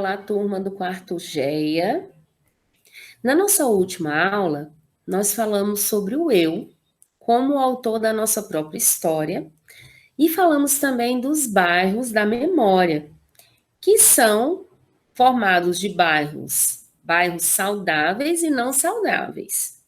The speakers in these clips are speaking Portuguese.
Olá, turma do quarto GEA. Na nossa última aula, nós falamos sobre o eu, como autor da nossa própria história, e falamos também dos bairros da memória, que são formados de bairros saudáveis e não saudáveis.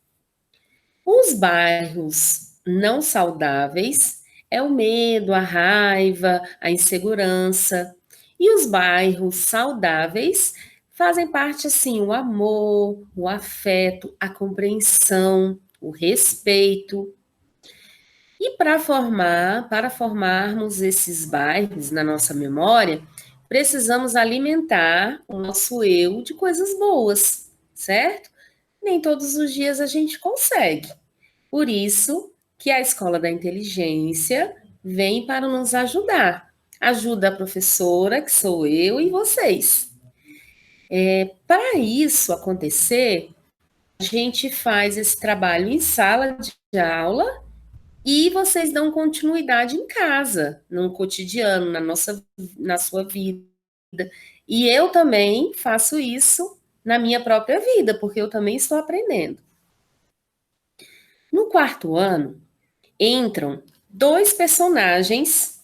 Os bairros não saudáveis é o medo, a raiva, a insegurança. E os bairros saudáveis fazem parte, assim, o amor, o afeto, a compreensão, o respeito. E para formarmos esses bairros na nossa memória, precisamos alimentar o nosso eu de coisas boas, certo? Nem todos os dias a gente consegue. Por isso que a Escola da Inteligência vem para nos ajudar. Ajuda a professora, que sou eu, e vocês. Para isso acontecer, a gente faz esse trabalho em sala de aula e vocês dão continuidade em casa, no cotidiano, na sua vida. E eu também faço isso na minha própria vida, porque eu também estou aprendendo. No quarto ano, entram dois personagens,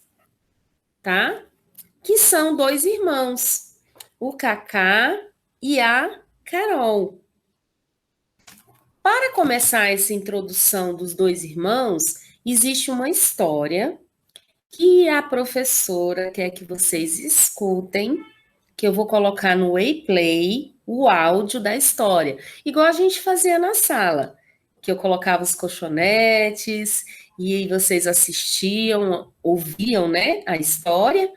tá? Que são dois irmãos, o Kaká e a Carol. Para começar essa introdução dos dois irmãos, existe uma história que a professora quer que vocês escutem, que eu vou colocar no Wayplay o áudio da história, igual a gente fazia na sala, que eu colocava os colchonetes e vocês assistiam, ouviam, né, a história,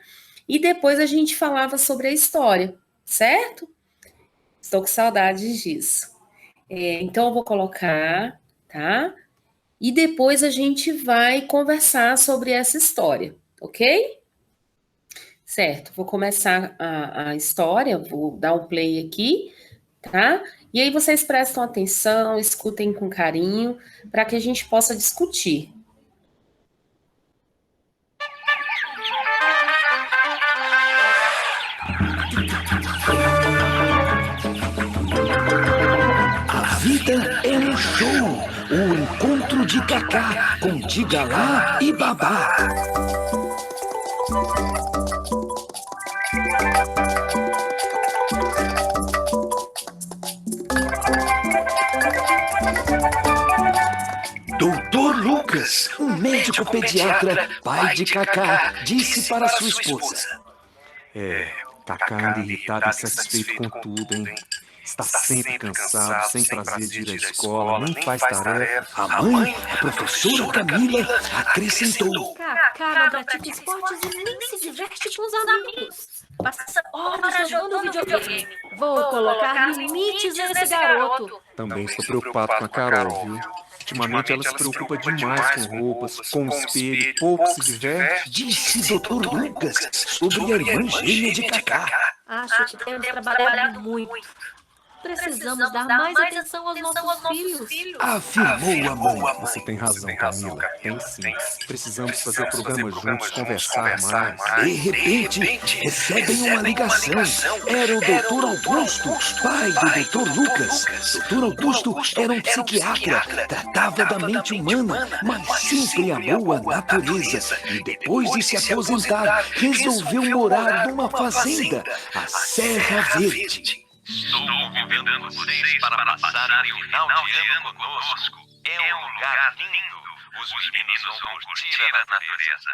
e depois a gente falava sobre a história, certo? Estou com saudades disso. Então eu vou colocar, tá? E depois a gente vai conversar sobre essa história, ok? Certo, vou começar a história, vou dar um play aqui, tá? E aí vocês prestam atenção, escutem com carinho, para que a gente possa discutir. A vida é um show, o encontro de Kaká com Diga Lá e Babá. Doutor Lucas, um médico pediatra, pai de Kaká, disse para sua esposa: Kaká anda irritado e insatisfeito com tudo, hein? Está sempre cansado, sem prazer de ir à escola, nem faz tarefa. A mãe, a professora Camila, acrescentou: Kaká não pratica esportes e nem se diverte com os amigos. Passa horas jogando videogame. Vou colocar limites nesse garoto. Também estou preocupado com a Carol, viu? Ultimamente ela se preocupa demais com roupas, com o espelho, pouco se diverte. Disse Dr. Lucas sobre a irmã gêmea de Kaká. Acho que temos trabalhado muito. Precisamos dar mais atenção aos nossos filhos. Afirmou a mãe. Você tem razão, Camila. Tem sim. Precisamos fazer o programa juntos, conversar mais. De repente, recebem uma ligação. Era o Dr. Augusto, pai do Dr. Lucas. Dr. Augusto era um psiquiatra, tratava da mente humana, mas sempre amou a natureza. E depois de se aposentar, resolveu morar numa fazenda, a Serra Verde. Estou convidando vocês para passarem o final de ano conosco. É um lugar lindo. Os meninos vão curtir a natureza.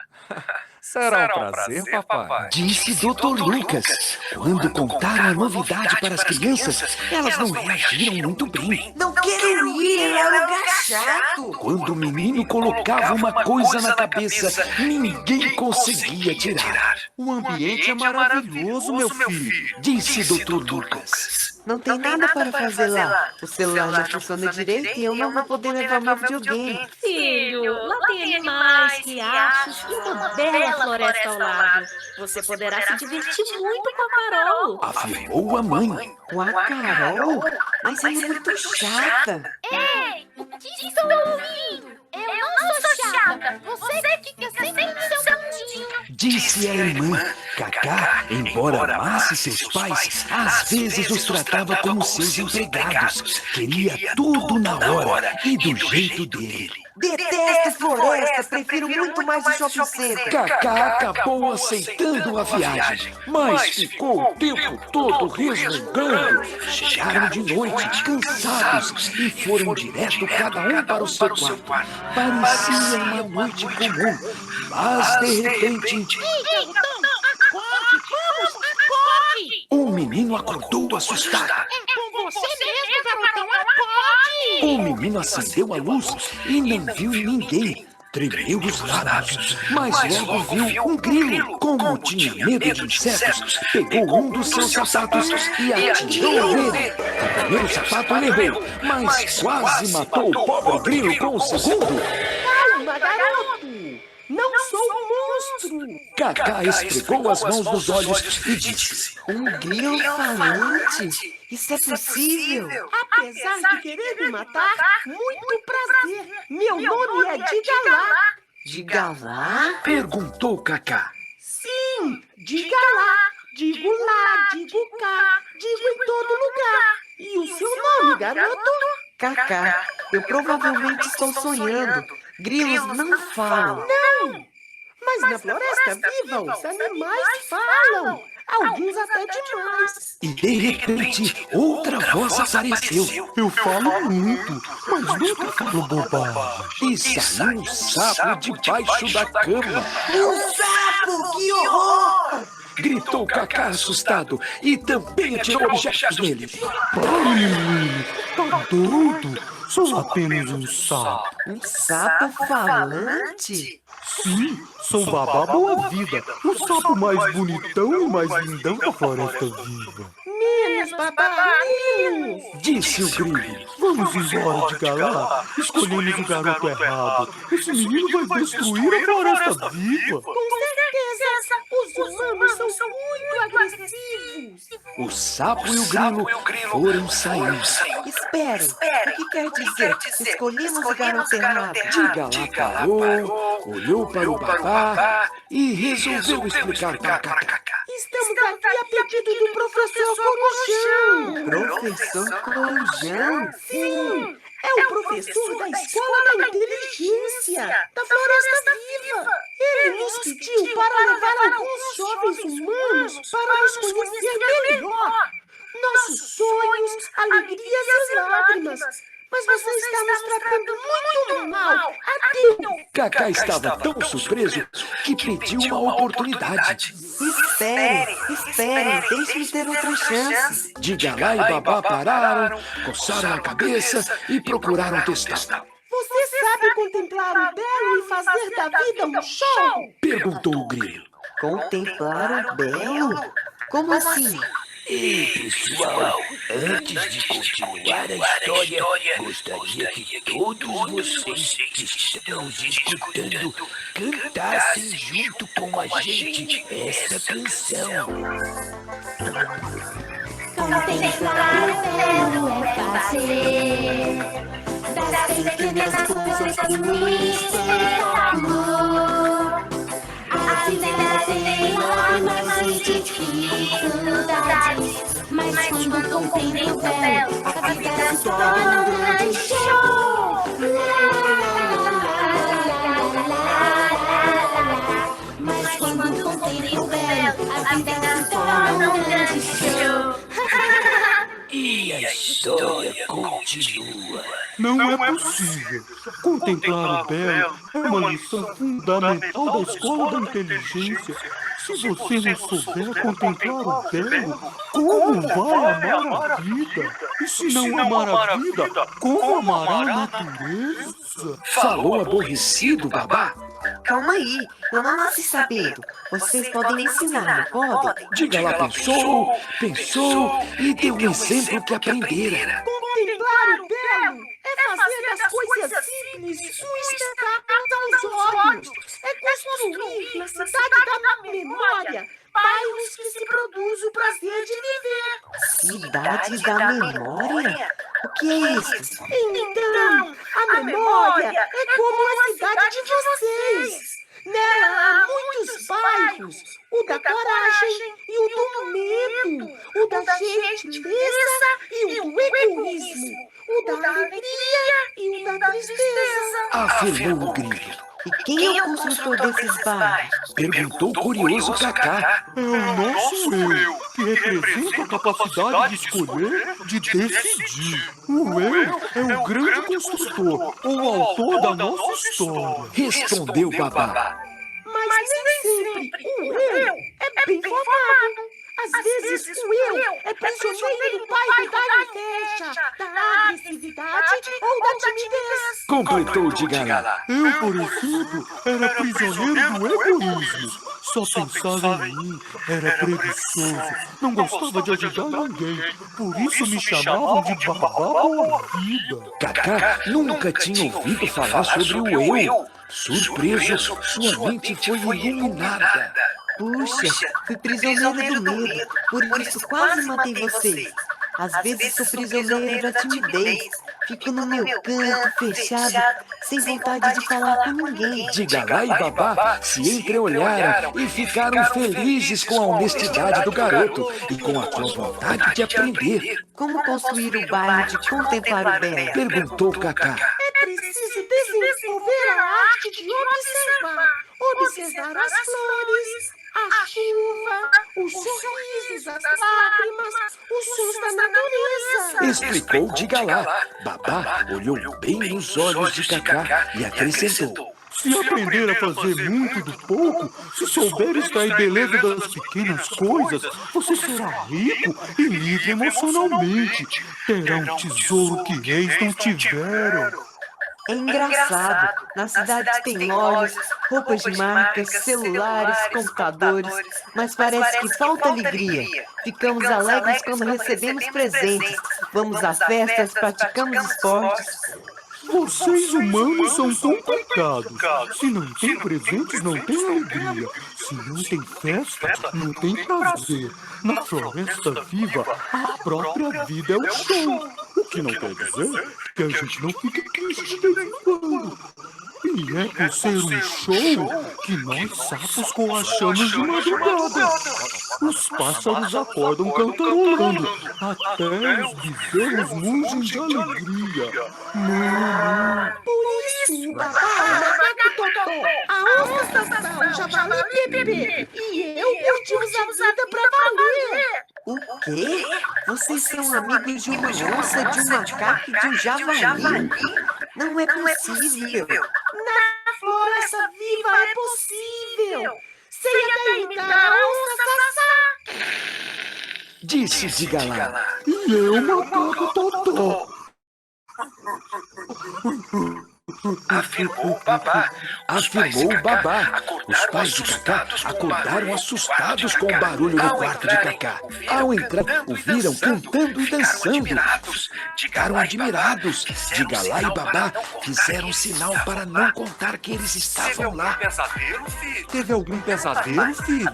Será um prazer, papai. Disse Dr. Lucas. Quando contaram a novidade para as crianças, elas não reagiram muito bem. Não quero ir, é um lugar chato. Quando o menino colocava uma coisa na cabeça, ninguém conseguia tirar. O ambiente é maravilhoso, meu filho. Disse Dr. Lucas. Não tem nada para fazer lá. O celular não funciona direito e eu não vou poder levar meu videogame. Filho, lá tem animais, riachos e uma bela floresta ao lado. Você poderá se divertir muito com a Carol. Afirmou a mãe. Com a Carol? Mas ela é muito chata. Ei, o que estão ouvindo? Eu não sou chata. Você fica sempre no seu mundinho. Disse a irmã. Cacá, embora amasse seus pais, às vezes os tratava como seus empregados. Queria tudo na hora e do jeito dele. Detesto floresta, prefiro muito mais o shopping center. Cacá acabou aceitando a viagem, mas ficou o tempo todo resmungando. Chegaram de noite, cansados, e foram direto cada um para o seu quarto. Parecia uma noite comum, mas de repente... Um menino acordou assustado. Com você mesmo, garotão, acorde! O menino acendeu a luz e não viu ninguém. Tremeu os lábios, mas logo viu um grilo. Como tinha medo de insetos, pegou um dos seus sapatos e atirou nele. O primeiro sapato levou, mas quase matou o pobre grilo com o segundo. Calma, garoto! Não sou um monstro! Cacá esfregou as mãos nos olhos e disse: Um grilo falante? Isso é possível? Apesar de querer me matar, muito prazer. Meu nome é Diga lá. Diga lá? Perguntou Cacá. Sim, diga lá. Digo lá, digo cá, digo em todo lugar. E o seu nome, garoto? Cacá, eu provavelmente estou sonhando. Grilos não falam. Não! Mas na floresta viva os animais falam. Alguns até demais. E de repente, outra voz apareceu. Eu falo muito, mas nunca falo bobagem. E saiu um sapo debaixo da cama. Um sapo! Que horror! Gritou Cacá assustado e também atirou objetos nele. Para, menino, tá doido? Sou apenas um sapo. Um sapo falante? Sim, sou Babá Boa Vida, o sapo mais bonitão e mais lindão da floresta viva. Menos, babá, menos. Disse o grilo. Vamos embora de Galá. Escolhemos o garoto errado. Esse menino vai destruir a floresta viva. Com certeza, os humanos são muito agressivos. O sapo e o grilo foram saindo. Espere, o que quer dizer? Escolhemos o garoto errado. Diga lá parou, olhou para o babá e resolveu explicar para Cacá. Estamos aqui a pedido do professor Corujão. Professor Corujão? Sim, é o professor da Escola da Inteligência, da Floresta Viva. Ele nos pediu para levar alguns jovens humanos para nos conhecer melhor. Nossos sonhos, alegrias e lágrimas. Mas você está nos tratando muito mal. Adeus. Cacá estava tão surpreso que pediu uma oportunidade. Espere, deixe-me ter outra chance. Diga lá e babá pararam, coçaram a cabeça e procuraram testar. Você sabe contemplar o belo e fazer da vida um show? Perguntou o grilo. Contemplar o belo? Como assim? Ei, pessoal, antes de continuar a história, gostaria que todos vocês que estão escutando cantassem junto com a gente essa canção. Contemplar o belo é fazer das pequenas coisas que me amor. A vida tem enormes dificuldades, mas quando contemplo o belo, a vida se torna um grande show. Mas quando contemplo o belo, a vida se torna um grande show. E a história continua. Não é possível. Contemplar o belo é uma lição fundamental da Escola da Inteligência. Se você não souber contemplar o belo, como vai amar a vida? E se não amar a vida, como amará a natureza? Falou aborrecido, babá. Calma aí, eu não nasci sabendo. Vocês podem me ensinar, não podem? Diga lá, pensou e deu um exemplo que aprendera. Contemplar o belo é fazer das coisas simples um espetáculo aos olhos. É construir na cidade da memória bairros que se produz o prazer de viver. Cidade da memória? O que é isso? Então, a memória é como a cidade de vocês. Nela há muitos bairros: o da coragem e o do medo, o da gentileza e o do egoísmo, o da alegria e o da tristeza. Afirmou o Grilo. E quem é o construtor desses bairros? Perguntou o curioso Cacá. É o nosso eu, que representa a capacidade de escolher, de decidir. O eu é o grande construtor, o autor da nossa história. Respondeu Babá. Mas nem sempre o eu é bem formado. Às vezes o eu é prisioneiro do bairro da inveja, da agressividade ou da timidez. Completou Diga Lá. Eu, por exemplo, era prisioneiro do egoísmo. Só pensava em mim, era preguiçoso, não gostava de ajudar ninguém. Por isso me chamavam de Babá Boa-Vida. Cacá nunca tinha ouvido falar sobre o eu. Surpreso, sua mente foi iluminada. Puxa, fui prisioneira do medo, por isso quase matei vocês. Às vezes sou prisioneira da timidez, fico no meu canto, fechado, sem vontade de falar com ninguém. Diga Lá e Babá se entreolharam e ficaram felizes com a honestidade do garoto e com a sua vontade de aprender. Como construir o bairro de Contemplar o Belo? Perguntou Cacá. É preciso desenvolver a arte de observar as flores, a chuva, os sorrisos, as lágrimas, os sons da natureza. Explicou Diga Lá. Babá olhou bem nos olhos de Cacá e acrescentou. Se aprender a fazer muito do pouco, se souber extrair beleza das pequenas coisas, você será rico e livre emocionalmente. Terá um tesouro que reis não tiveram. É engraçado, na cidade tem lojas, roupas de marcas, celulares, computadores, mas parece que falta alegria. Ficamos alegres quando recebemos presentes, vamos a festas, praticamos esportes. Vocês humanos são complicados. Se não tem presentes, não tem alegria. Se não tem festa, não tem prazer. Na floresta viva, a própria vida é o show. O que não quer dizer que a gente não fique triste de vez em quando. E é por ser um show que nós sapos coachamos de madrugada. Os pássaros acordam cantarolando, até os bezerros mugem de alegria. Por isso, o Babá, o macaco Totó, a onça Sassá, o javali Bebê e eu curtimos a vida pra valer. O quê? Vocês são amigos de uma onça, de um macaco e de um javali? Não é possível. Na floresta viva é possível. Sem até imitar a onça Sassá. Disse Diga Lá. E eu, macaco Totó. Afirmou Babá. Os pais de Cacá acordaram assustados com o barulho no quarto de Cacá. Ao entrar, o viram cantando e dançando. Ficaram admirados. Diga Lá e Babá fizeram sinal para não contar que eles estavam lá. Teve algum pesadelo, filho?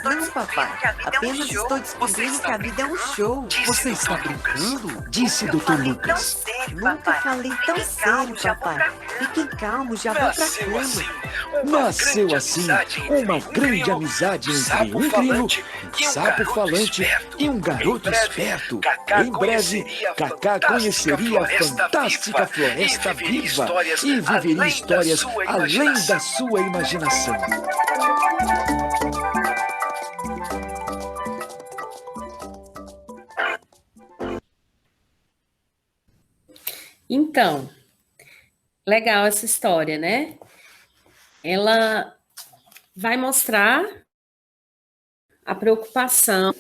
Não, papai, apenas estou descobrindo que a vida é um show. Você está brincando? Disse Dr. Lucas. Nunca falei tão sério, papai. Fiquem calmos, já vou pra cama. Nasceu assim uma grande amizade entre um grilo, um sapo falante e um garoto esperto. Em breve, Cacá conheceria a fantástica floresta viva e viveria histórias além da sua imaginação. Então, legal essa história, né? Ela vai mostrar a preocupação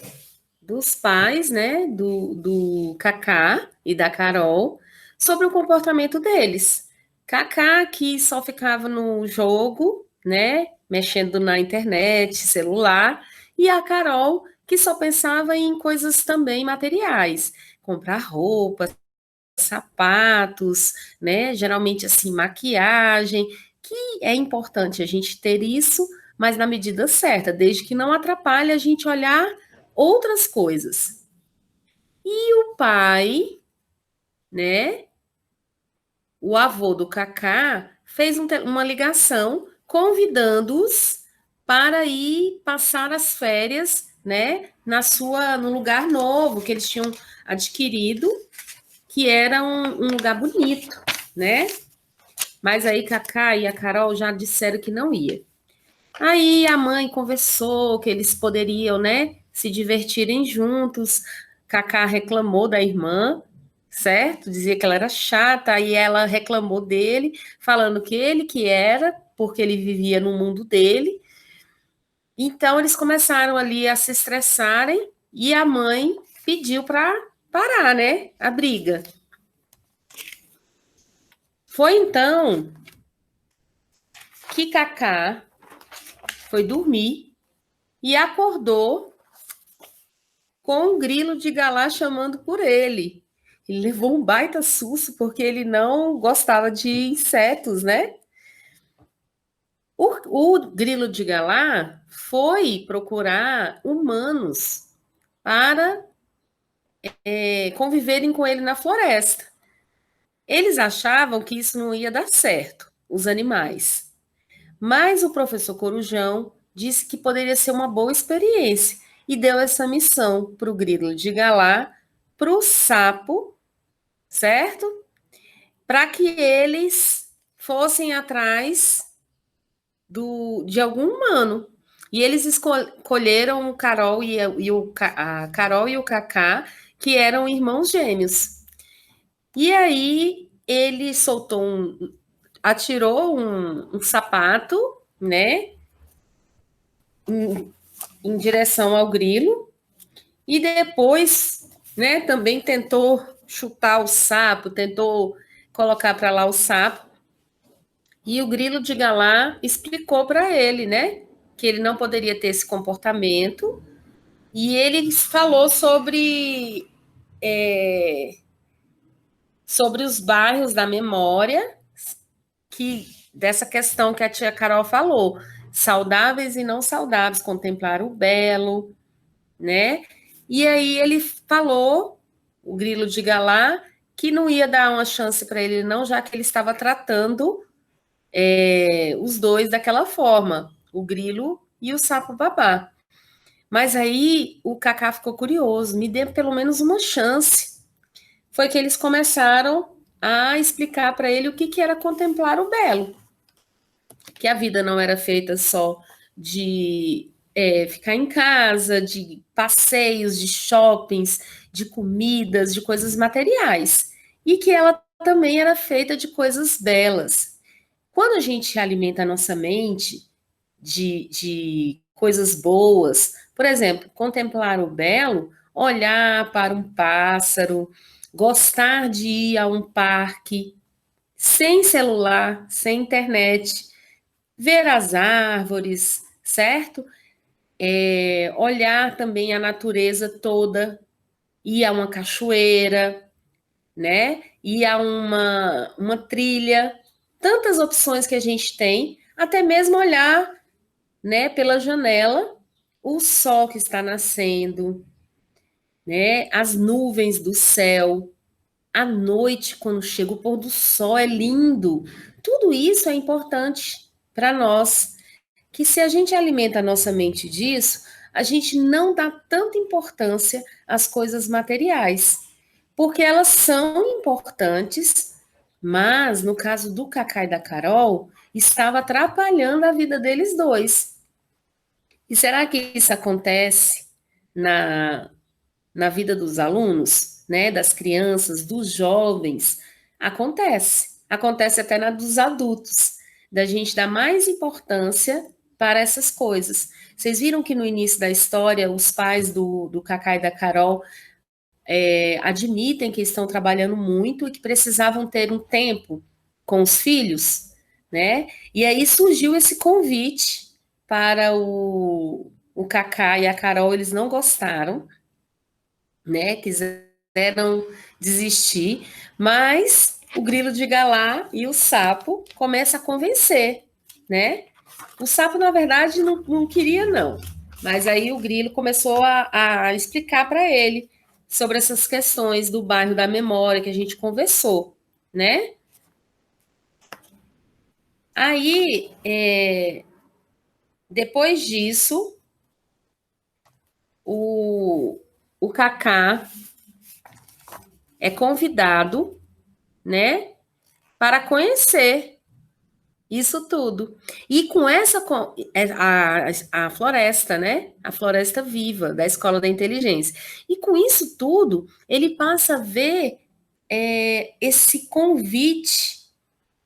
dos pais, né, do Cacá e da Carol, sobre o comportamento deles. Cacá, que só ficava no jogo, né, mexendo na internet, celular, e a Carol, que só pensava em coisas também materiais, comprar roupa, sapatos, né? Geralmente assim, maquiagem, que é importante a gente ter isso, mas na medida certa, desde que não atrapalhe a gente olhar outras coisas. E o pai, né? O avô do Cacá fez uma ligação convidando-os para ir passar as férias, né, no lugar novo que eles tinham adquirido, que era um lugar bonito, né? Mas aí Cacá e a Carol já disseram que não ia. Aí a mãe conversou que eles poderiam, né, se divertirem juntos. Cacá reclamou da irmã, certo? Dizia que ela era chata, aí ela reclamou dele, falando que ele que era, porque ele vivia no mundo dele. Então eles começaram ali a se estressarem e a mãe pediu para parar, né, a briga. Foi então que Cacá foi dormir e acordou com um grilo de galá chamando por ele. Ele levou um baita susto porque ele não gostava de insetos, né? O grilo de galá foi procurar humanos para conviverem com ele na floresta. Eles achavam que isso não ia dar certo, os animais. Mas o professor Corujão disse que poderia ser uma boa experiência e deu essa missão para o grilo de galá, para o sapo, certo? Para que eles fossem atrás de algum humano. E eles escolheram a Carol e o Cacá, que eram irmãos gêmeos. E aí ele atirou um sapato, né, em direção ao grilo, e depois, né, também tentou chutar o sapo, tentou colocar para lá o sapo, e o grilo de galá explicou para ele, né, que ele não poderia ter esse comportamento, e ele falou sobre os bairros da memória, dessa questão que a tia Carol falou, saudáveis e não saudáveis, contemplar o belo, né? E aí ele falou, o grilo de galá, que não ia dar uma chance para ele não, já que ele estava tratando os dois daquela forma, o grilo e o sapo babá. Mas aí o Cacá ficou curioso, me dê pelo menos uma chance. Foi que eles começaram a explicar para ele o que era contemplar o belo. Que a vida não era feita só de ficar em casa, de passeios, de shoppings, de comidas, de coisas materiais. E que ela também era feita de coisas belas. Quando a gente alimenta a nossa mente de coisas boas, por exemplo, contemplar o belo, olhar para um pássaro, gostar de ir a um parque, sem celular, sem internet, ver as árvores, certo? Olhar também a natureza toda, ir a uma cachoeira, né? Ir a uma trilha, tantas opções que a gente tem, até mesmo olhar, né, pela janela, o sol que está nascendo, né? As nuvens do céu, à noite, quando chega o pôr do sol, é lindo. Tudo isso é importante para nós, que se a gente alimenta a nossa mente disso, a gente não dá tanta importância às coisas materiais, porque elas são importantes, mas no caso do Cacá e da Carol, estava atrapalhando a vida deles dois. E será que isso acontece na vida dos alunos, né, das crianças, dos jovens? Acontece. Acontece até na dos adultos, da gente dar mais importância para essas coisas. Vocês viram que no início da história, os pais do Cacá e da Carol admitem que estão trabalhando muito e que precisavam ter um tempo com os filhos, né? E aí surgiu esse convite para o Cacá e a Carol, eles não gostaram, né? Quiseram desistir, mas o grilo de galá e o sapo começam a convencer, né? O sapo, na verdade, não queria, não. Mas aí o grilo começou a explicar para ele sobre essas questões do bairro da memória que a gente conversou, né? Aí, depois disso, o Kaká é convidado, né, para conhecer isso tudo. E com a floresta, né? A floresta viva da Escola da Inteligência. E com isso tudo, ele passa a ver esse convite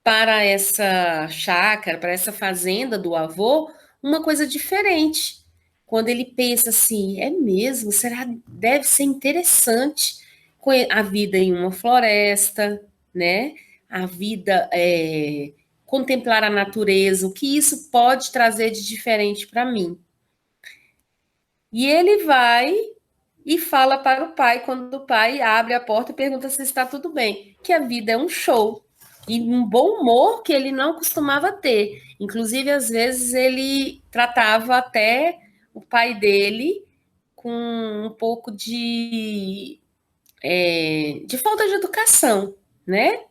para essa chácara, para essa fazenda do avô, uma coisa diferente. Quando ele pensa assim, é mesmo? Será? Deve ser interessante a vida em uma floresta, né? A vida, contemplar a natureza, o que isso pode trazer de diferente para mim. E ele vai e fala para o pai, quando o pai abre a porta e pergunta se está tudo bem, que a vida é um show. E um bom humor que ele não costumava ter. Inclusive, às vezes, ele tratava até o pai dele com um pouco de falta de educação, né?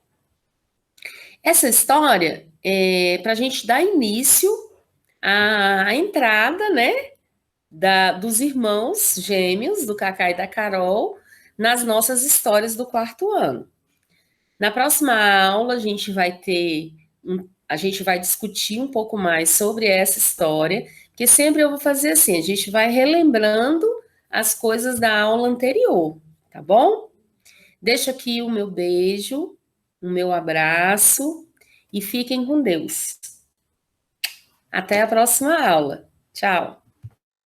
Essa história é para a gente dar início à entrada, né, dos irmãos gêmeos, do Cacá e da Carol, nas nossas histórias do quarto ano. Na próxima aula, a gente vai discutir um pouco mais sobre essa história, porque sempre eu vou fazer assim, a gente vai relembrando as coisas da aula anterior, tá bom? Deixo aqui o meu beijo, o meu abraço e fiquem com Deus. Até a próxima aula. Tchau.